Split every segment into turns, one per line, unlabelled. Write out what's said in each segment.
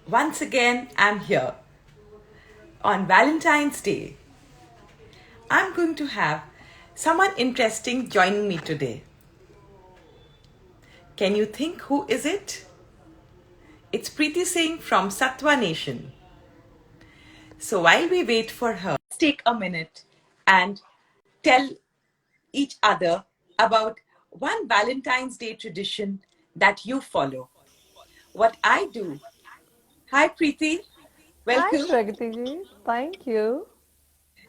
Once again, I'm here on Valentine's Day. I'm going to have someone interesting joining me today. Can you think who is it? It's Preeti Singh from Satwa Nation. So while we wait for her, let's take a minute and tell each other about one Valentine's Day tradition that you follow. What I do. Hi Preeti,
Hi,
welcome.
Pragati ji. Thank you.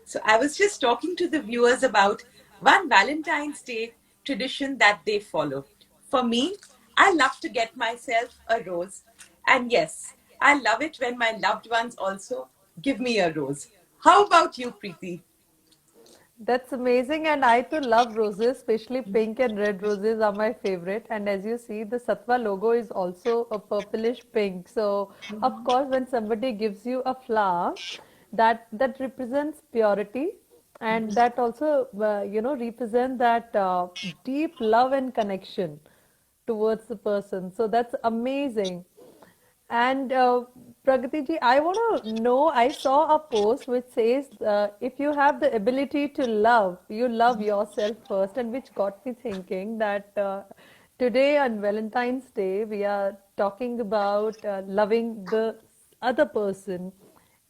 So I was just talking to the viewers about one Valentine's Day tradition that they follow. For me, I love to get myself a rose. And yes, I love it when my loved ones also give me a rose. How about you, Preeti?
That's amazing. And I too love roses, especially pink and red roses are my favorite. And as you see, the Satwa logo is also a purplish pink. So, of course, when somebody gives you a flower, that represents purity, and that also, represent that deep love and connection towards the person. So that's amazing. And Pragati ji, I want to know, I saw a post which says, if you have the ability to love, you love yourself first, and which got me thinking that today on Valentine's Day, we are talking about loving the other person,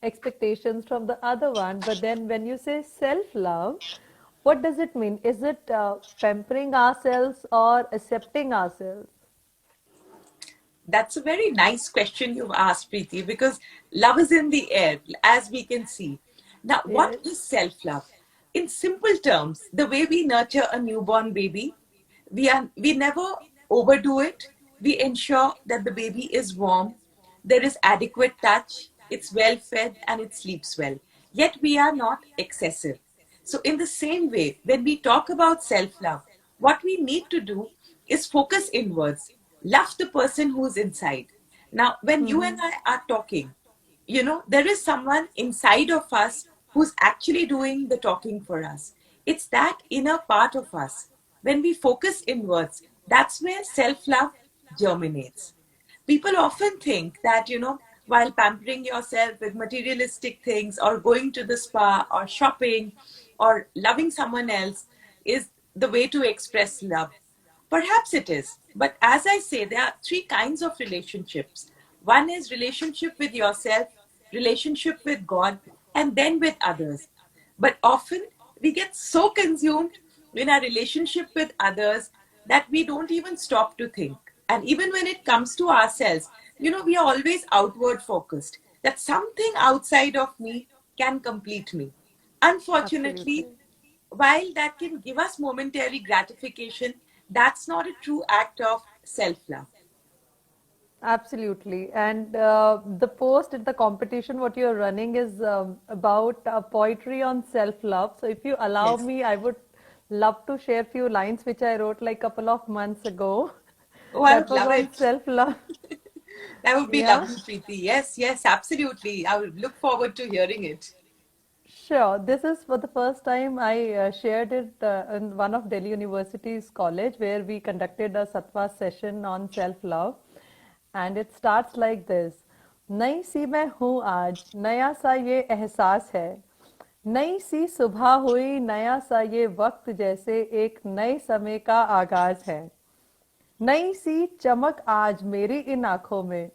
expectations from the other one. But then when you say self-love, what does it mean? Is it pampering ourselves or accepting ourselves?
That's a very nice question you've asked, Preeti, because love is in the air, as we can see. Now, what
Yes.
is self love? In simple terms, the way we nurture a newborn baby, we never overdo it. We ensure that the baby is warm, there is adequate touch, it's well fed, and it sleeps well. Yet we are not excessive. So, in the same way, when we talk about self love, what we need to do is focus inwards, love the person who's inside. Now, when you and
Hmm.
I are talking, there is someone inside of us who's actually doing the talking for us. It's that inner part of us. When we focus inwards, that's where self love germinates. People often think that, while pampering yourself with materialistic things or going to the spa or shopping or loving someone else is the way to express love. Perhaps it is. But as I say, there are three kinds of relationships. One is relationship with yourself, relationship with God, and then with others. But often we get so consumed in our relationship with others that we don't even stop to think. And even when it comes to ourselves, we are always outward focused, that something outside of me can complete me. Unfortunately,
Absolutely.
while that can give us momentary gratification, that's not a true act of self love.
Absolutely. And the post at the competition, what you're running is about poetry on self-love. So if you allow
Yes.
me, I would love to share few lines which I wrote like couple of months ago.
Oh, I
That
would
was
love
on
it.
self-love.
That would be
Yeah.
lovely, Preeti. Yes, yes, absolutely. I would look forward to hearing it.
Sure. This is for the first time I shared it in one of Delhi University's college where we conducted a Sattva session on self-love. And it starts like this. नई सी मैं हूँ आज नया सा ये एहसास है नई सी सुबह हुई नया सा ये वक्त जैसे एक नए समय का आगाज है नई सी चमक आज मेरी इन आंखों में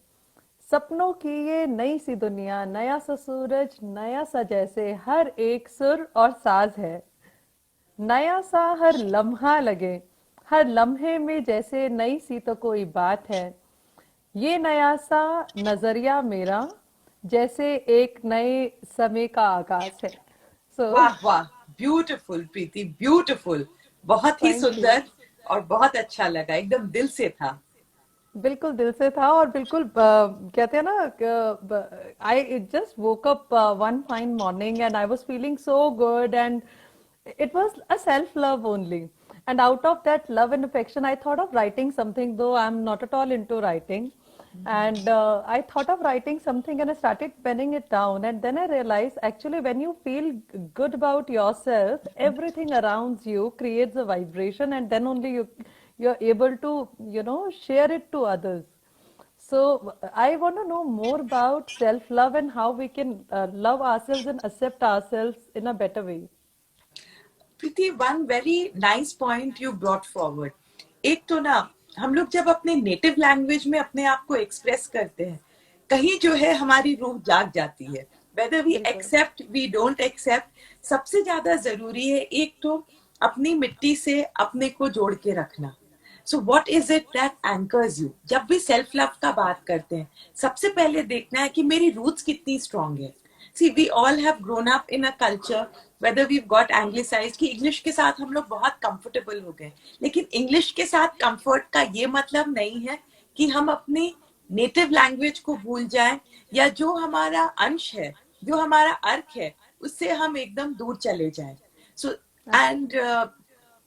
सपनों की ये नई सी दुनिया नया सा सूरज नया सा जैसे हर एक सुर और साज है नया सा हर लम्हा लगे हर लम्हे में जैसे नई सी तो कोई बात है ये नया सा नजरिया मेरा जैसे एक नए समय का आगाज है सो
वाह वाह, ब्यूटीफुल प्रीति, ब्यूटीफुल। बहुत ही
थैंक यू
सुंदर और बहुत अच्छा लगा, एकदम दिल से था।
बिल्कुल दिल से था और बिल्कुल कहते हैं ना I just woke up one fine morning and I was feeling so good and it was a self love only, and out of that love and affection I thought of writing something, though I'm not at all into writing. And I thought of writing something and I started penning it down, and then I realized actually when you feel good about yourself, everything around you creates a vibration, and then only you're able to share it to others. So I want to know more about self-love and how we can love ourselves and accept ourselves in a better way.
Preeti, one very nice point you brought forward. एक तो ना, हम लोग जब अपने native language में अपने आप को एक्सप्रेस करते हैं, कहीं जो है हमारी रूह जाग जाती है। वेदर वी
बिल्कुल।
एक्सेप्ट वी डोंट एक्सेप्ट, सबसे ज्यादा जरूरी है एक तो अपनी मिट्टी से अपने को जोड़ के रखना। So what is it that anchors you? जब भी सेल्फ लव का बात करते हैं, सबसे पहले देखना है कि मेरी रूट्स कितनी स्ट्रांग है। See we all have grown up in a culture, whether we got anglicise, कि इंग्लिश के साथ हम लोग बहुत कंफर्टेबल हो गए। लेकिन इंग्लिश के साथ कंफर्ट का ये मतलब नहीं है कि हम अपनी नेटिव लैंग्वेज को भूल जाएं, या जो हमारा अंश है, जो हमारा अर्थ है, उससे हम एकदम दूर चले जाएं। सो एंड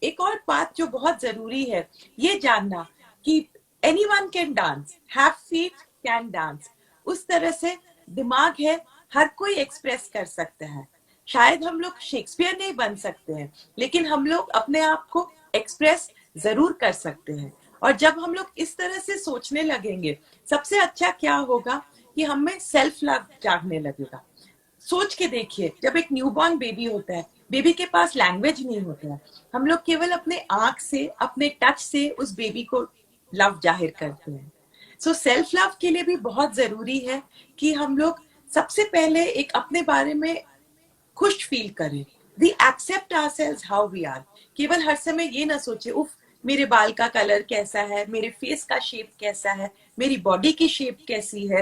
एक और बात जो बहुत जरूरी है, ये जानना कि anyone can dance, have feet can dance. उस तरह से दिमाग है, हर कोई एक्सप्रेस कर सकता है। शायद हम लोग शेक्सपियर नहीं बन सकते हैं, लेकिन हम लोग अपने आप को एक्सप्रेस जरूर कर सकते हैं। और जब हम लोग इस तरह से सोचने लगेंगे, सबसे अच्छा क्या होगा कि हमें सेल्फ लव जागने लगेगा। सोच के देखिए, जब एक न्यूबॉर्न बेबी होता है, बेबी के पास लैंग्वेज नहीं होता है, हम लोग केवल अपने आंख से, अपने टच से उस बेबी को लव जाहिर करते हैं। सो सेल्फ लव के लिए भी बहुत जरूरी है कि हम लोग सबसे पहले एक अपने बारे में खुश फील करें। We accept ourselves how we are. केवल हर समय ये ना सोचे, उफ मेरे बाल का कलर कैसा है, मेरे फेस का शेप कैसा है, मेरी बॉडी की शेप कैसी है,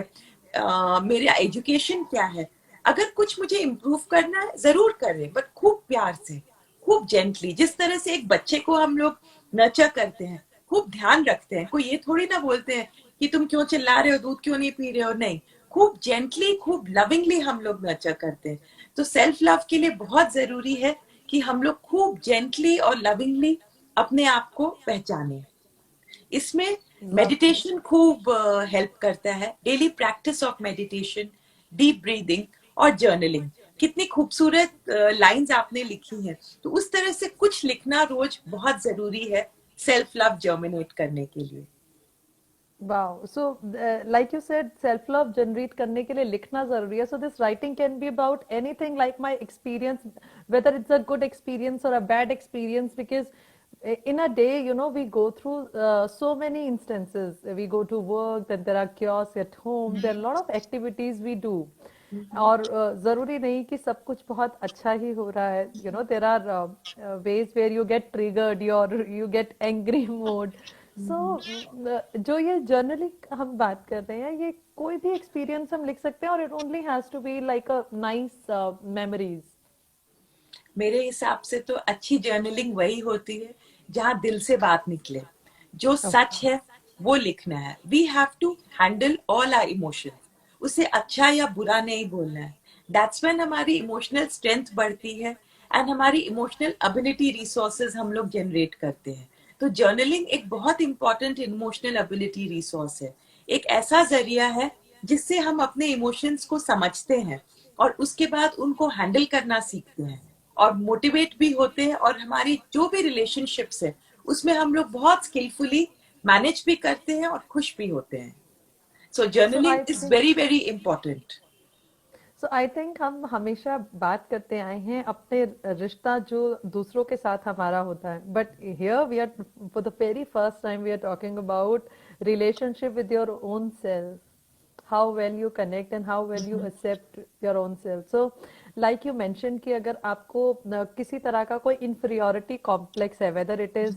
मेरा एजुकेशन क्या है। अगर कुछ मुझे इम्प्रूव करना है, जरूर करें, बट खूब प्यार से, खूब जेंटली। जिस तरह से एक बच्चे को हम लोग नर्चर करते हैं, खूब ध्यान रखते हैं, कोई ये थोड़ी ना बोलते हैं कि तुम क्यों चिल्ला रहे हो, दूध क्यों नहीं पी रहे हो, नहीं, खूब जेंटली, खूब लविंगली हम लोग नर्चर करते हैं। तो सेल्फ लव के लिए बहुत जरूरी है कि हम लोग खूब जेंटली और लविंगली अपने आप को पहचाने। इसमें
Lovely.
मेडिटेशन खूब हेल्प करता है। Daily practice of meditation, deep breathing और जर्नलिंग। कितनी खूबसूरत लाइंस आपने लिखी हैं। तो उस तरह से कुछ लिखना रोज बहुत जरूरी है सेल्फ लव जर्मिनेट करने के लिए।
Wow. So, like you said, self-love generate करने के लिए लिखना जरूरी है. So this writing can be about anything like my experience, whether it's a good experience or a bad experience, because in a day, you know, we go through so many instances. We go to work, then there are chaos at home, there are a lot of activities we do. और जरूरी नहीं कि सब कुछ बहुत अच्छा ही हो रहा है. You know, there are ways where you get triggered, you get angry mode. सो जो ये जर्नलिंग हम बात कर रहे हैं, ये कोई भी एक्सपीरियंस हम लिख सकते हैं और it only has to be like a nice memories.
मेरे हिसाब से तो अच्छी जर्नलिंग वही होती है जहां दिल से बात निकले। जो सच
ओके.
है वो लिखना है। We have to handle all our emotions. उसे अच्छा या बुरा नहीं बोलना है। दैट्स व्हेन हमारी इमोशनल स्ट्रेंथ बढ़ती है, एंड हमारी इमोशनल एबिलिटी रिसोर्सेज हम लोग जनरेट करते हैं। तो जर्नलिंग एक बहुत इंपॉर्टेंट इमोशनल एबिलिटी रिसोर्स है। एक ऐसा जरिया है जिससे हम अपने इमोशंस को समझते हैं और उसके बाद उनको हैंडल करना सीखते हैं, और मोटिवेट भी होते हैं, और हमारी जो भी रिलेशनशिप्स है उसमें हम लोग बहुत स्किलफुली मैनेज भी करते हैं और खुश भी होते हैं। So
so
journaling
I
is
think
very very important.
So I think हम हमेशा बात करते आए हैं अपने रिश्ता जो दूसरों के साथ हमारा होता है, but here we are for the very first time we are talking about relationship with your own self, how well you connect and how well you accept your own self. So like you mentioned कि अगर आपको किसी तरह का कोई inferiority complex है, whether it is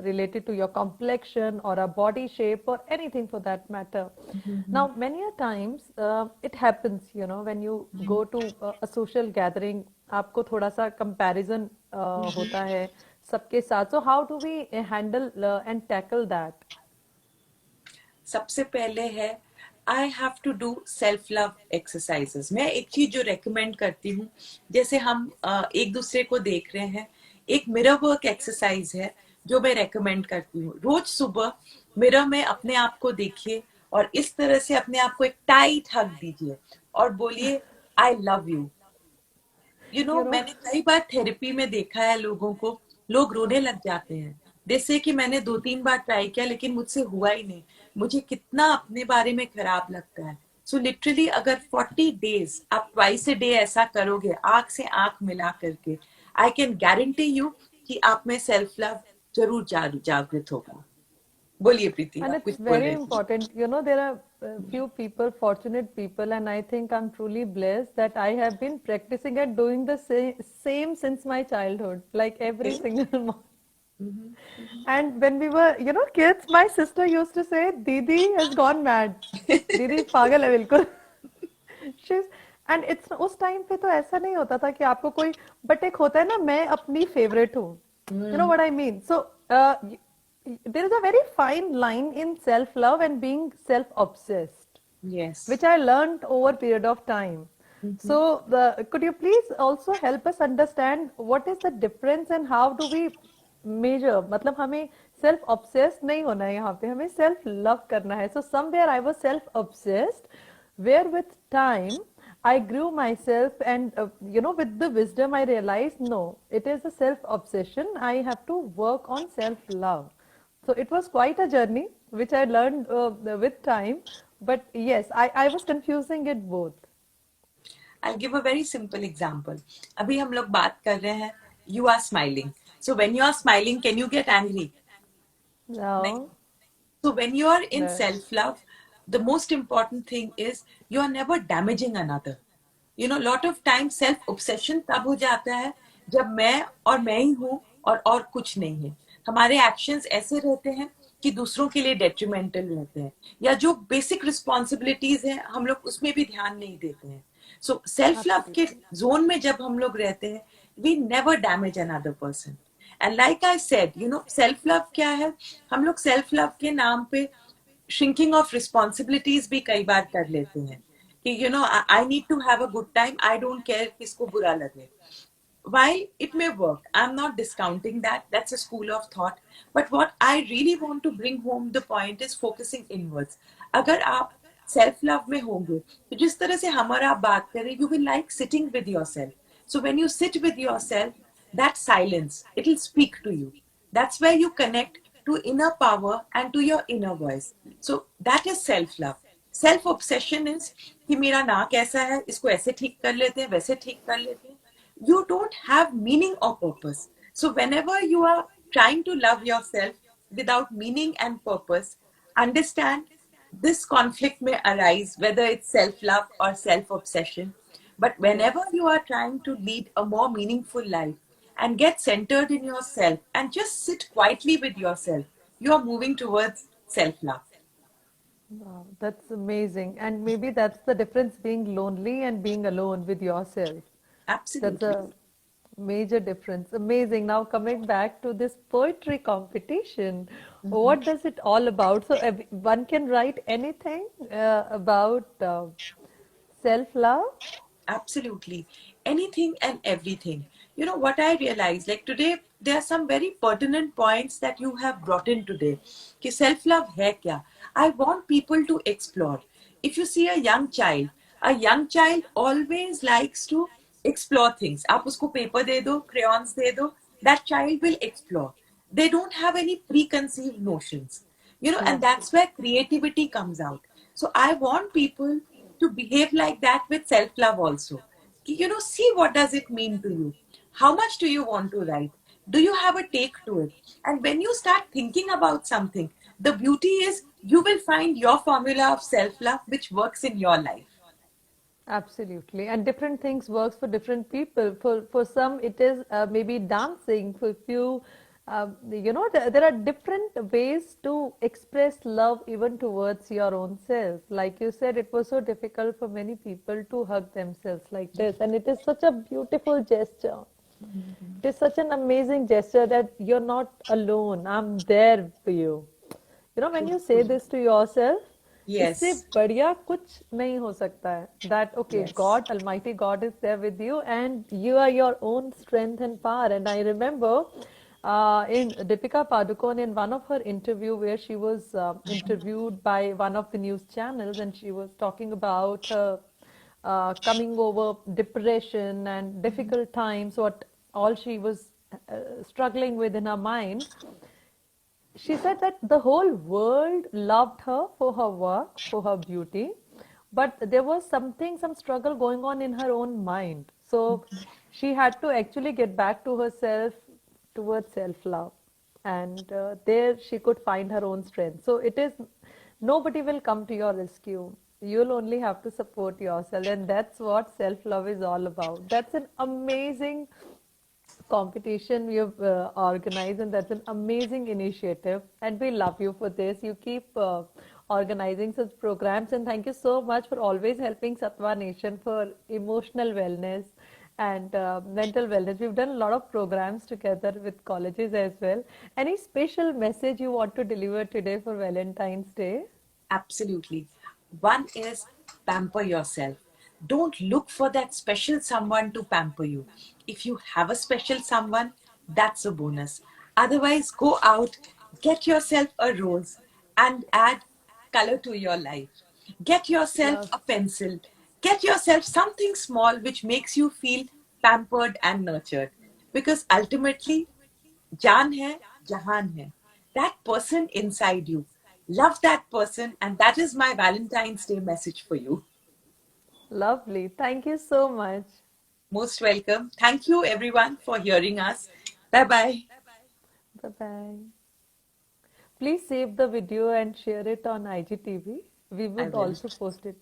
related to your complexion or a body shape or anything for that matter. Now many a times it happens, you know, when you go to a social gathering, आपको थोड़ा सा comparison होता है सबके साथ. So how do we handle and tackle that?
सबसे पहले है, I have to do self love exercises. मैं एक चीज जो रेकमेंड करती हूँ, जैसे हम एक दूसरे को देख रहे हैं, एक मिरर वर्क एक्सरसाइज है जो मैं रेकमेंड करती हूँ। रोज सुबह मिरर में अपने आप को देखिए और इस तरह से अपने आप को एक टाइट हग दीजिए और बोलिए, I love you.
You know,
मैंने कई बार थेरेपी में देखा है लोगों को, लोग रोने लग जाते हैं। जैसे कि मैंने 2-3 बार ट्राई किया लेकिन मुझसे हुआ ही नहीं। मुझे कितना अपने बारे में खराब लगता है. सो लिटरली अगर 40 days आप ट्वाइस अ डे ऐसा करोगे, आंख से आंख मिला करके, आई कैन गारंटी यू कि आप में सेल्फ लव जरूर जागृत होगा. बोलिए प्रीति,
And
आप
it's
कुछ बोल
very
रहे थे.
important. There are few people, fortunate people, and I think I'm truly blessed that I have been practicing and doing the same since my childhood, like every single month. And when we were, kids, my sister used to say, Didi has gone mad. Didi पागल है बिल्कुल. She's and it's उस time पे तो ऐसा नहीं होता था कि आपको कोई बट एक होता है ना मैं अपनी फेवरेट हूँ. You know what I mean? So there is a very fine line in self love and being self obsessed,
Yes.
which I learned over a period of time. So, could you please also help us understand what is the difference and how do we measure? मतलब हमें self obsessed नहीं होना है यहाँ पे हमें self love करना है. So somewhere I was self obsessed, where with time I grew myself and with the wisdom I realized no, it is a self obsession. I have to work on self love. So it was quite a journey, which I learned with time. But yes, I was confusing it both.
I'll give a very simple example. अभी हम लोग बात कर रहे हैं. You are smiling. So when you are smiling, can you get angry? नहीं.
No,
So when you are in
no,
self-love, the most important thing is you are never damaging another. Lot of times self-obsession तब हो जाता है जब मैं और मैं ही हूँ और कुछ नहीं है. हमारे एक्शंस ऐसे रहते हैं कि दूसरों के लिए डेट्रीमेंटल रहते हैं, या जो बेसिक रिस्पॉन्सिबिलिटीज हैं हम लोग उसमें भी ध्यान नहीं देते हैं. सो सेल्फ लव के
absolutely.
जोन में जब हम लोग रहते हैं, we never damage another person. And like I said, self love क्या है. हम लोग सेल्फ लव के नाम पे श्रिंकिंग ऑफ रिस्पॉन्सिबिलिटीज भी कई बार कर लेते हैं कि I need to have a good time, I don't care किसको बुरा लगे. While it may work, I'm not discounting that. That's a school of thought. But what I really want to bring home the point is focusing inwards. अगर आप self love में होंगे तो जिस तरह से हम और आप बात करें, you will like sitting with yourself. So when you sit with yourself, that silence, it will speak to you. That's where you connect to inner power and to your inner voice. So that is self love. Self obsession is कि मेरा नाक ऐसा है, इसको ऐसे ठीक कर लेते हैं, वैसे ठीक कर लेते हैं. You don't have meaning or purpose. So whenever you are trying to love yourself without meaning and purpose, understand this conflict may arise, whether it's self-love or self-obsession. But
Yes.
whenever you are trying to lead a more meaningful life and get centered in yourself and just sit quietly with yourself, you are moving towards self-love.
Wow, that's amazing. And maybe that's the difference being lonely and being alone with yourself. That's
Absolutely.
a major difference. Amazing. Now coming back to this poetry competition, what does it all about? So one can write anything about self-love?
Absolutely. Anything and everything. What I realized, like today, there are some very pertinent points that you have brought in today. कि self-love है क्या? I want people to explore. If you see a young child always likes to explore things. आप उसको paper दे दो, crayons दे दो, that child will explore. They don't have any preconceived notions. And
Yes.
that's where creativity comes out. So I want people to behave like that with self love also. See what does it mean to you? How much do you want to write? Do you have a take to it? And when you start thinking about something, the beauty is you will find your formula of self love which works in your life.
Absolutely. And different things works for different people. For some, it is maybe dancing. For few, there are different ways to express love even towards your own self. Like you said, it was so difficult for many people to hug themselves like this. And it is such a beautiful gesture. It is such an amazing gesture that you're not alone. I'm there for you. When you say this to yourself, इससे
Yes.
बढ़िया कुछ नहीं हो सकता है. That okay,
Yes.
God, Almighty God is there with you, and you are your own strength and power. And I remember in Deepika Padukone in one of her interview where she was interviewed by one of the news channels, and she was talking about her coming over depression and difficult times, what all she was struggling with in her mind. she said that the whole world loved her for her work, for her beauty, but there was something, some struggle going on in her own mind. So she had to actually get back to herself towards self-love. And there she could find her own strength. So it is, nobody will come to your rescue. You'll only have to support yourself. And that's what self-love is all about. That's an amazing competition we have organized, and that's an amazing initiative, and we love you for this. You keep organizing such programs, and thank you so much for always helping Satwa Nation for emotional wellness and mental wellness. We've done a lot of programs together with colleges as well. Any special message you want to deliver today for Valentine's Day?
Absolutely. One is pamper yourself. Don't look for that special someone to pamper you. If you have a special someone, that's a bonus. Otherwise, go out, get yourself a rose, and add color to your life. Get yourself
Love.
a pencil. Get yourself something small which makes you feel pampered and nurtured. Because ultimately, जान है जहान है, that person inside you, love that person, and that is my Valentine's Day message for you.
Lovely. Thank you so much.
Most welcome. Thank you everyone for hearing us. Bye bye.
Bye bye. Please save the video and share it on IGTV. We
I
would
will.
also post it.